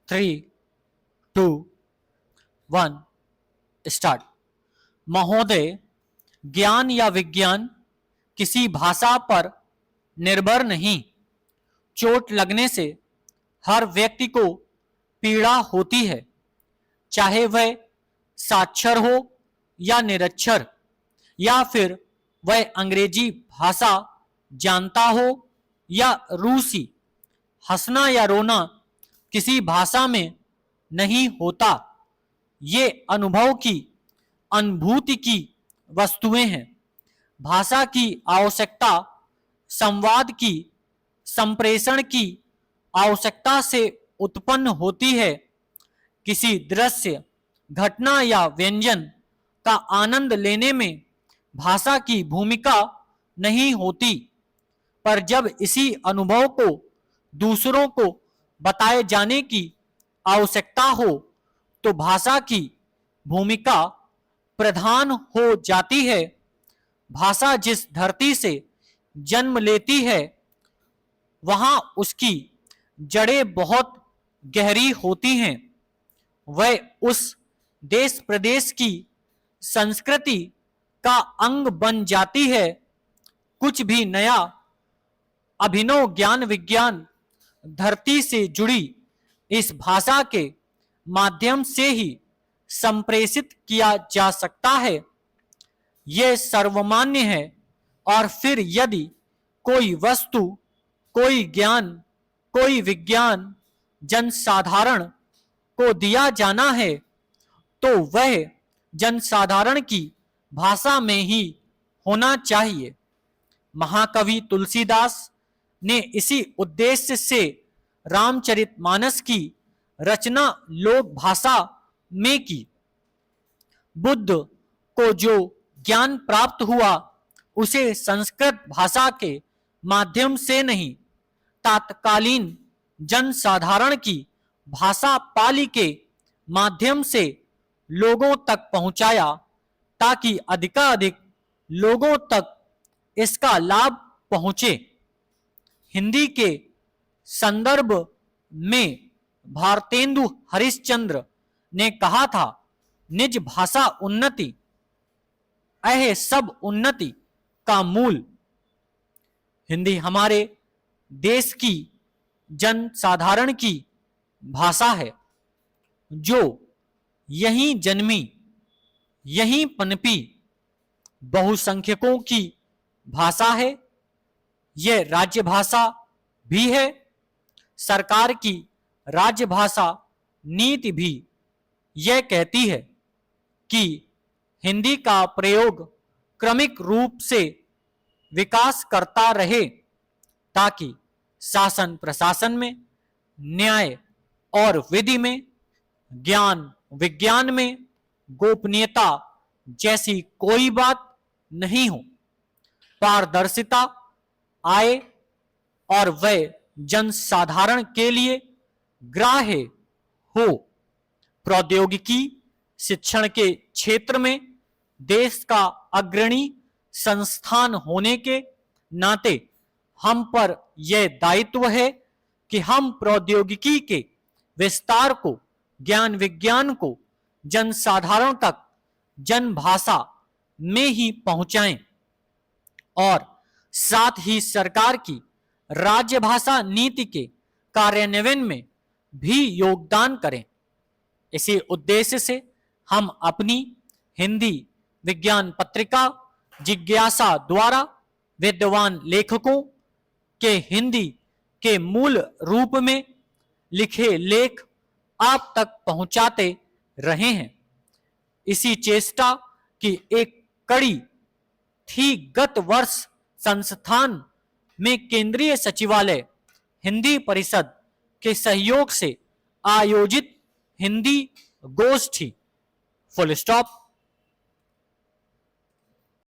3, 2, 1 start. महोदय, ज्ञान या विज्ञान किसी भाषा पर निर्भर नहीं। चोट लगने से हर व्यक्ति को पीड़ा होती है, चाहे वह साक्षर हो या निरक्षर, या फिर वह अंग्रेजी भाषा जानता हो या रूसी। हंसना या रोना किसी भाषा में नहीं होता। ये अनुभव की, अनुभूति की वस्तुएं हैं। भाषा की आवश्यकता संवाद की, संप्रेषण की आवश्यकता से उत्पन्न होती है। किसी दृश्य, घटना या व्यंजन का आनंद लेने में भाषा की भूमिका नहीं होती, पर जब इसी अनुभव को दूसरों को बताए जाने की आवश्यकता हो तो भाषा की भूमिका प्रधान हो जाती है। भाषा जिस धरती से जन्म लेती है वहां उसकी जड़ें बहुत गहरी होती हैं। वह उस देश प्रदेश की संस्कृति का अंग बन जाती है। कुछ भी नया अभिनव ज्ञान विज्ञान धरती से जुड़ी इस भाषा के माध्यम से ही संप्रेषित किया जा सकता है। यह सर्वमान्य है। और फिर यदि कोई वस्तु, कोई ज्ञान, कोई विज्ञान जनसाधारण को दिया जाना है तो वह जनसाधारण की भाषा में ही होना चाहिए। महाकवि तुलसीदास ने इसी उद्देश्य से रामचरितमानस की रचना लोक भाषा में की। बुद्ध को जो ज्ञान प्राप्त हुआ उसे संस्कृत भाषा के माध्यम से नहीं, तत्कालीन जनसाधारण की भाषा पाली के माध्यम से लोगों तक पहुंचाया, ताकि अधिकाधिक लोगों तक इसका लाभ पहुंचे। हिंदी के संदर्भ में भारतेंदु हरिश्चंद्र ने कहा था, निज भाषा उन्नति अह सब उन्नति का मूल। हिंदी हमारे देश की जनसाधारण की भाषा है, जो यहीं जन्मी, यहीं पनपी बहुसंख्यकों की भाषा है। यह राज्य भाषा भी है। सरकार की राज्य भाषा नीति भी यह कहती है कि हिंदी का प्रयोग क्रमिक रूप से विकास करता रहे, ताकि शासन प्रशासन में, न्याय और विधि में, ज्ञान विज्ञान में गोपनीयता जैसी कोई बात नहीं हो। पारदर्शिता आए और वह जनसाधारण के लिए ग्राह्य हो। प्रौद्योगिकी शिक्षण के क्षेत्र में देश का अग्रणी संस्थान होने के नाते हम पर यह दायित्व है कि हम प्रौद्योगिकी के विस्तार को, ज्ञान विज्ञान को जनसाधारण तक जनभाषा में ही पहुंचाएं और साथ ही सरकार की राज्य भाषा नीति के कार्यान्वयन में भी योगदान करें। इसी उद्देश्य से हम अपनी हिंदी विज्ञान पत्रिका जिज्ञासा द्वारा विद्वान लेखकों के हिंदी के मूल रूप में लिखे लेख आप तक पहुंचाते रहे हैं। इसी चेष्टा की एक कड़ी थी गत वर्ष संस्थान में केंद्रीय सचिवालय हिंदी परिषद के सहयोग से आयोजित हिंदी गोष्ठी। Full stop.